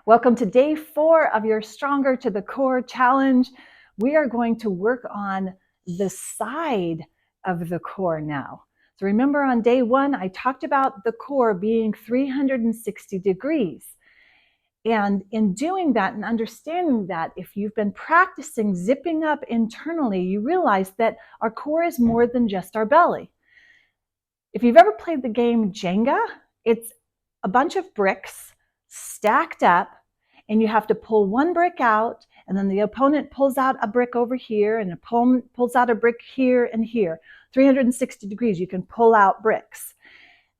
Welcome to day 4 of your Stronger to the Core challenge. We are going to work on the side of the core now. So remember on day 1, I talked about the core being 360 degrees. And in doing that and understanding that, if you've been practicing zipping up internally, you realize that our core is more than just our belly. If you've ever played the game Jenga, it's a bunch of bricks stacked up, and you have to pull one brick out, and then the opponent pulls out a brick over here, and the opponent pulls out a brick here and here. 360 degrees, you can pull out bricks.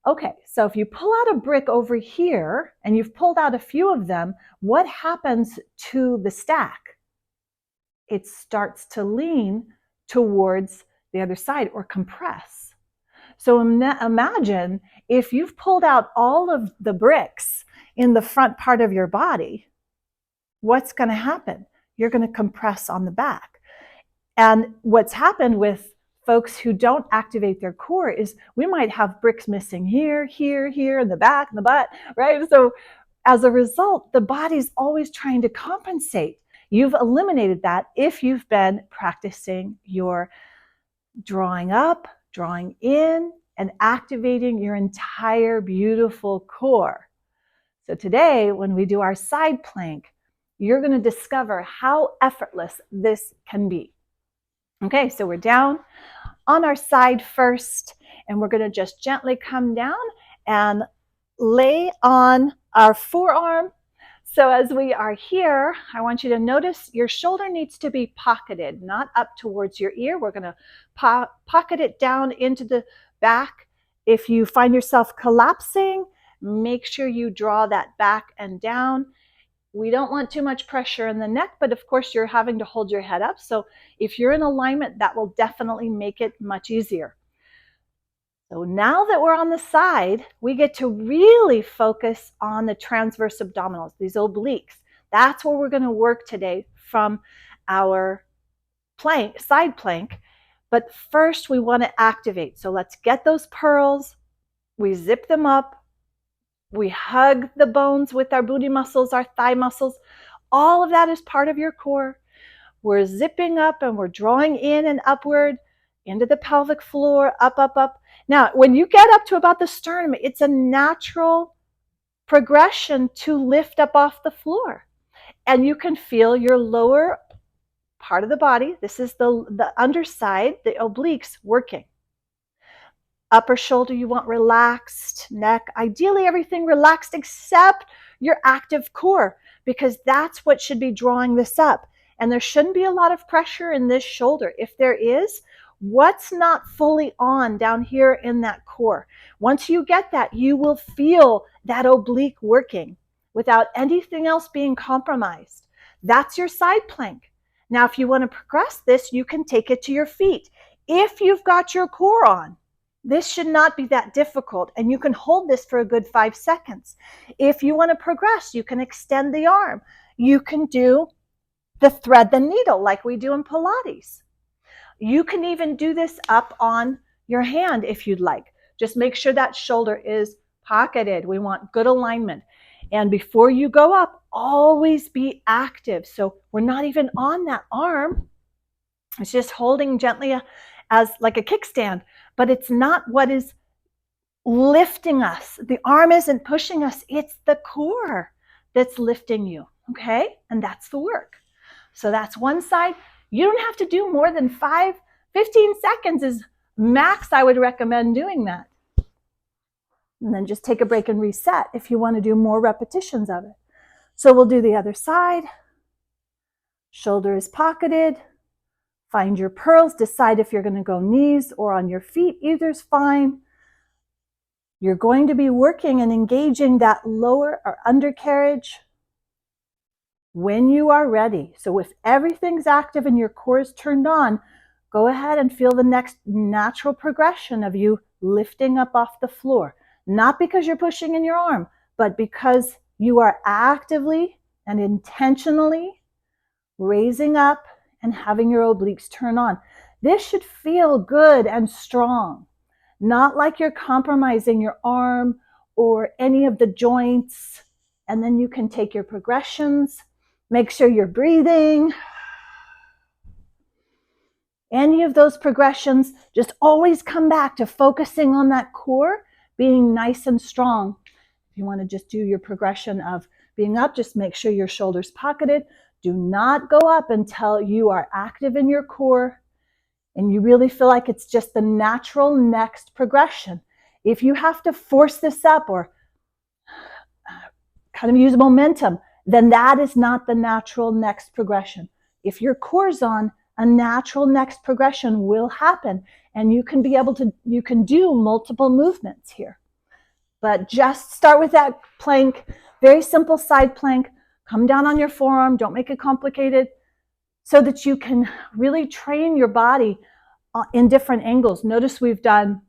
Okay, so if you pull out a brick over here, and you've pulled out a few of them, what happens to the stack? It starts to lean towards the other side or compress. So imagine if you've pulled out all of the bricks in the front part of your body, what's going to happen? You're going to compress on the back. And what's happened with folks who don't activate their core is we might have bricks missing here, here, here, in the back, in the butt, right? So as a result, the body's always trying to compensate. You've eliminated that if you've been practicing your drawing up, drawing in, and activating your entire beautiful core. So today, when we do our side plank, you're going to discover how effortless this can be. Okay, so we're down on our side first, and we're going to just gently come down and lay on our forearm. So as we are here, I want you to notice your shoulder needs to be pocketed, not up towards your ear. We're going to pocket it down into the back. If you find yourself collapsing, make sure you draw that back and down. We don't want too much pressure in the neck, but of course you're having to hold your head up. So if you're in alignment, that will definitely make it much easier. So now that we're on the side, we get to really focus on the transverse abdominals, these obliques. That's where we're going to work today from our plank, side plank. But first we want to activate. So let's get those pearls. We zip them up. We hug the bones with our booty muscles, our thigh muscles. All of that is part of your core. We're zipping up and we're drawing in and upward into the pelvic floor, up, up, up. Now, when you get up to about the sternum, it's a natural progression to lift up off the floor. And you can feel your lower part of the body. This is the underside, the obliques working. Upper shoulder you want relaxed, neck, ideally everything relaxed except your active core, because that's what should be drawing this up. And there shouldn't be a lot of pressure in this shoulder. If there is, what's not fully on down here in that core? Once you get that, you will feel that oblique working without anything else being compromised. That's your side plank. Now, if you want to progress this, you can take it to your feet. If you've got your core on, this should not be that difficult, and you can hold this for a good 5 seconds. If you want to progress, you can extend the arm. You can do the thread the needle like we do in Pilates. You can even do this up on your hand if you'd like. Just make sure that shoulder is pocketed. We want good alignment. And before you go up, always be active. So we're not even on that arm. It's just holding gently as like a kickstand, but it's not what is lifting us. The arm isn't pushing us. It's the core that's lifting you, okay? And that's the work. So that's one side. You don't have to do more than 15 seconds is max. I would recommend doing that. And then just take a break and reset if you want to do more repetitions of it. So we'll do the other side. Shoulder is pocketed. Find your pearls. Decide if you're going to go knees or on your feet. Either's fine. You're going to be working and engaging that lower or undercarriage when you are ready. So if everything's active and your core is turned on, go ahead and feel the next natural progression of you lifting up off the floor. Not because you're pushing in your arm, but because you are actively and intentionally raising up and having your obliques turn on. This should feel good and strong, not like you're compromising your arm or any of the joints and then you can take your progressions. Make sure you're breathing. Any of those progressions, just always come back to focusing on that core being nice and strong. If you want to just do your progression of being up, just make sure your shoulders pocketed. Do not go up until you are active in your core and you really feel like it's just the natural next progression. If you have to force this up or kind of use momentum, then that is not the natural next progression. If your core's on, a natural next progression will happen, and you can do multiple movements here. But just start with that plank, very simple side plank. Come down on your forearm, don't make it complicated, so that you can really train your body in different angles. Notice we've done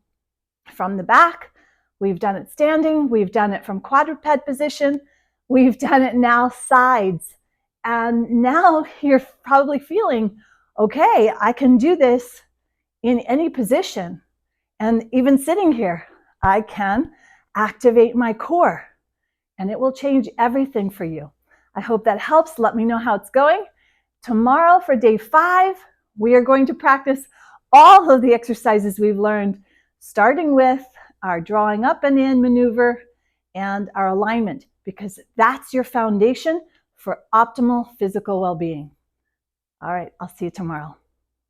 from the back, we've done it standing, we've done it from quadruped position, we've done it now sides. And now you're probably feeling, okay, I can do this in any position. And even sitting here, I can activate my core, and it will change everything for you. I hope that helps. Let me know how it's going. Tomorrow for day 5, we are going to practice all of the exercises we've learned, starting with our drawing up and in maneuver and our alignment, because that's your foundation for optimal physical well-being. All right, I'll see you tomorrow.